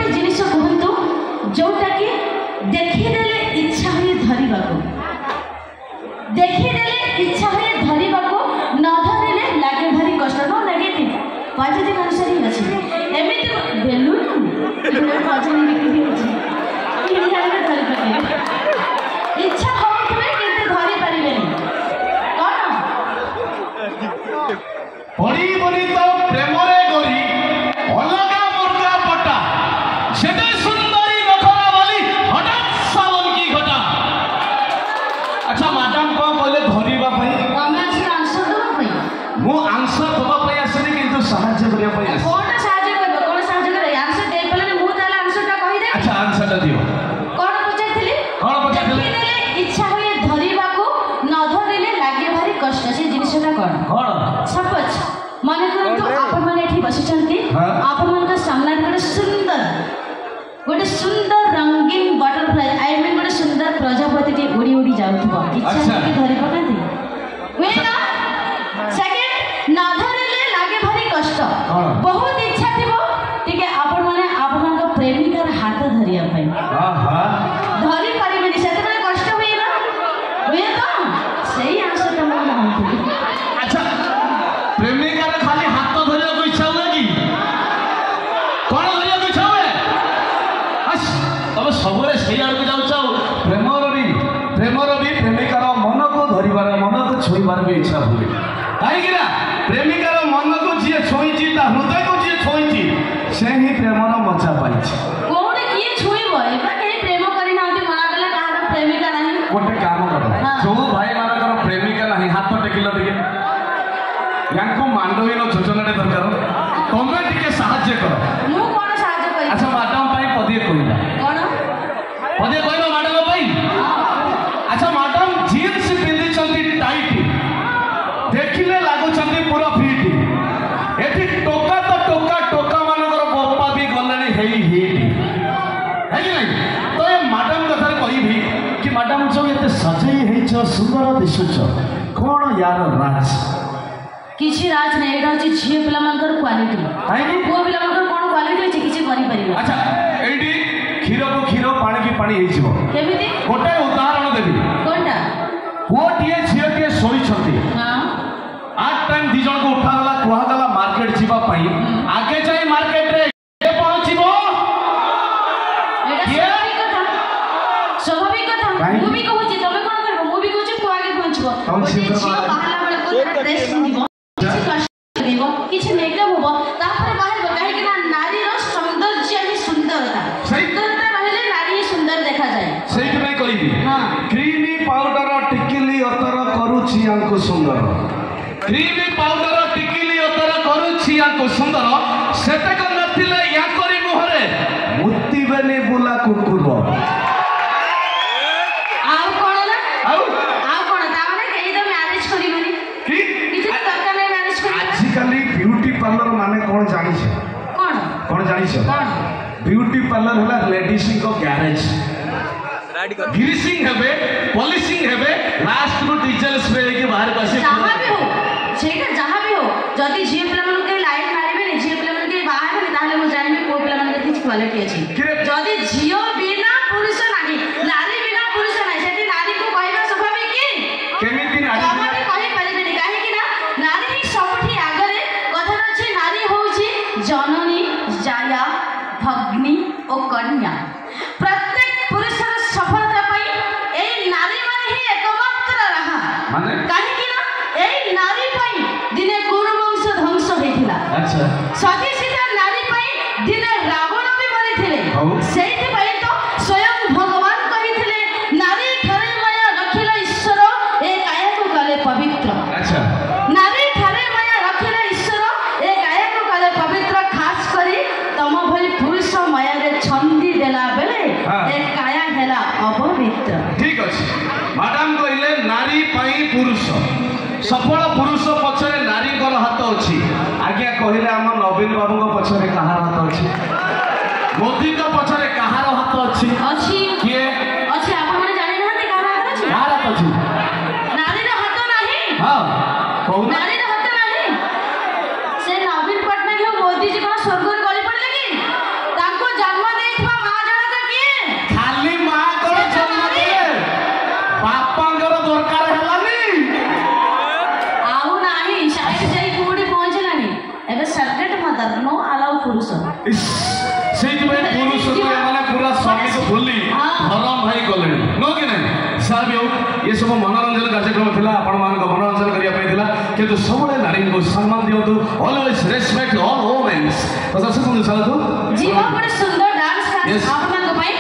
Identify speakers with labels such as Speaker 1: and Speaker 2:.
Speaker 1: गोटे जिनिस कहतु जोटा कि देखीदेले इच्छा हुए धरवा देखीदेले इच्छा हुए धरवा न धरले लगे भारी कष्ट न लगे पॉजिटिव अनुसार ही अच्छे एमती बेलून भजन बिक्री होती इच्छा हो धरी पारे कौन
Speaker 2: पड़ी बनी तो प्रेम रे गोरी अलगा मुर्गा पटा सेटे सुंदरी नखरा वाली हठात सावन की घटा। अच्छा मैडम कौन कहले धरिबा पई
Speaker 1: तमे आसी आंसर दबा पई
Speaker 2: मु आंसर दबा पई आसनी किंतु सहाय्य करिया पई आसी
Speaker 1: कोन सहाय्य करबो कोन सहाय्य करे आंसर दे पले मु ताला आंसर ता कहि दे।
Speaker 2: अच्छा आंसर ता दियो
Speaker 1: कोन पचाइथिली इच्छा हुए धरिबा को न धरिले लागे भारी कष्ट से जिनिसटा कोन सपोज मन करंतु आपण माने एठी बसिचंती आपण मन का सामने गोटे सुंदर रंगीन बटरफ्लाई आई मीन गोटे सुंदर प्रजापति टी उड़ी उड़ी जाउथबो इच्छा की धरि पकाती वे ना सेकंड न धरिले लागे भारी कष्ट बहुत इच्छा थिबो ठीक है आपण माने आपण का प्रेमिकार हाथ धरिया पई धरि परिबेनी सेते माने कष्ट होई ना वे तो सही आंसर त मन होई।
Speaker 2: अच्छा प्रेमिकार खाली हाथ धरिया को इच्छा हुए कि कौन धरिया को इच्छा हुए अस तब सबरे सही आड़ को जाउ चाउ प्रेमर भी प्रेमिकार मन को धरिबार मन को छोइबार भी इच्छा हुए काई कि ना प्रेमिकार मन को जे छोइची ता हृदय को जे छोइची से ही प्रेमर मजा पाइछि
Speaker 1: कोन किए छुइबो एबा केही प्रेम करि नाते मना गले कहार प्रेमिका नाही
Speaker 2: गोटे काम कर जो भाई मानकर प्रेमिका नहीं हाथ टेकिल टिके यांको मांडवीन योजना दरकार तमे टिके साहाय्य कर
Speaker 1: मु कोन साहाय्य करि।
Speaker 2: अच्छा मैडम पाई पदिए कहला
Speaker 1: कोन
Speaker 2: पदिए कहलो मैडम पाई अच्छा मैडम जीन्स पिंदी चंदी टाइट देखिले लागो चंदी पूरा फिट एठी टोका तो टोका मानकर बप्पा भी गलणी हेई हिट है कि नहीं तो ये मैडम कथा कहबी कि मैडम जो एते सजई हेछ सुंदर दिसुछ कोन यार राज
Speaker 1: किछि राज नै एटा छि झियो पिला मानकर क्वालिटी
Speaker 2: काहे
Speaker 1: को पिला मानकर कोन क्वालिटी छि किछि करि परिबो।
Speaker 2: अच्छा एडी खीरो को खीरो पानी की पानी हेइछो
Speaker 1: केमिति
Speaker 2: गोटे उदाहरण देबी
Speaker 1: कोनटा
Speaker 2: पुओटिए झियोटिए सोई छथि
Speaker 1: हां
Speaker 2: आठ टाइम दी जन को उठा गला कुहा गला मार्केट जीवा पई आगे जाई मार्केट रे के पहुंचीबो
Speaker 1: एटा स्वाभाविक कथा मु भी कहू छि तमे कोन करबो मु भी कहू छि पुआ आगे पहुंचबो झियो बाहला बळे को ड्रेस पिंदिबो किछि कष्ट लेबो किछि मेकअप होबो तापर बाहर काहे कि ना नारी रो सौंदर्य ही सुंदरता रहले नारी सुंदर देखा जाए
Speaker 2: सेठ में कहबी
Speaker 1: हां
Speaker 2: क्रीमी पाउडर टिकिली अतर करूछि आंको सुंदर क्रीमी पाउडर टिकिली अतर करूछि आंको सुंदर सेतक नथिले या करी मुहरे मुत्ती बेनी बुला कुकुर
Speaker 1: आउ कोन ना आउ कोन ता माने केही तो मैरिज करिबनी
Speaker 2: कि
Speaker 1: किछि दरकार नै मैरिज करि
Speaker 2: आजिकली ब्यूटी पार्लर माने कोन जानि छै कोन जानि छै ब्यूटी पार्लर होला लेडीज को गैरेज ग्रीसिंग हेबे पॉलिशिंग हेबे लास्ट को डीजल स्प्रे के बाहर बसे
Speaker 1: जहां भी हो सेटा जहां भी हो जदी झियो पिला मन के लाइन मारिबे नि झियो पिला मन के बाहर में ताले मु जानिबे को पिला मन के किछ क्वालिटी अछि जदी झियो बिना पुरुष नाही नारी बिना पुरुष नाही सेठी नारी को कहबा स्वाभाविक कि
Speaker 2: केमिति नारी
Speaker 1: स्वाभाविक कहि परिबे नि काहे कि ना नारी ही सबठी आगरे कथा अछि नारी होउछि जननी जाया भग्नी और कन्या प्रत्येक पुरुषर सफलता पाई ए नारी माने ही एकमात्र रहा
Speaker 2: माने
Speaker 1: काहे कि ना ए नारी पाई दिने गुरु वंश ध्वंस होइथिला
Speaker 2: अच्छा
Speaker 1: सती सीता नारी पाई दिने रावण भी मरिथिले सेति पाई तो स्वयं भगवान कहिथिले नारी ठारे माया रखिला ईश्वर ए काया को काले पवित्र
Speaker 2: अच्छा
Speaker 1: नारी ठारे माया रखिला ईश्वर ए काया को काले पवित्र खास करी तम भली पुरुष माया रे छंदी देला बेले ए काया हेला अपवित्र
Speaker 2: ठीक अछि मैडम कहले नारी पाई पुरुष सफल पुरुष पछरे नारी कर हाथ अछि आज्ञा कहले हम नवीन बाबू को पछरे कहार हाथ अछि मोदी को पछरे कहार हाथ अछि
Speaker 1: अछि
Speaker 2: के
Speaker 1: अछि आपण माने जानि नहते कहार हाथ अछि
Speaker 2: कहार हाथ अछि
Speaker 1: नारी रो हाथ नाही
Speaker 2: हां कहू
Speaker 1: नारी रो हाथ नाही से नवीन पटनायक मोदी जी कोन स्वर्ग रे गली पड़ले कि ताको जन्म
Speaker 2: ସେଇଥିପାଇଁ ପୁରୁଷକୁ ଏମାନେ ପୁରା ସ୍ୱାମୀକୁ ଭୁଲି ଧରମ ଭାଇ କଲେଣି ନୁହଁ କି ନାହିଁ ସାର୍ ବି ହଉ ଏ ସବୁ ମନୋରଞ୍ଜନ କାର୍ଯ୍ୟକ୍ରମ ଥିଲା ଆପଣମାନଙ୍କ ମନୋରଞ୍ଜନ କରିବା ପାଇଁ ଥିଲା କିନ୍ତୁ ସବୁବେଳେ ନାରୀଙ୍କୁ ସମ୍ମାନ ଦିଅନ୍ତୁ ଅଲୱେଜ ରେସପେକ୍ଟ ଅଲ୍ ଓମେନ୍ସ ତ ଦର୍ଶକ ବନ୍ଧୁ ଚାଲନ୍ତୁ
Speaker 1: ଜୀବନ ଗୋଟେ ସୁନ୍ଦର ଡାନ୍ସ ଆପଣଙ୍କ ପାଇଁ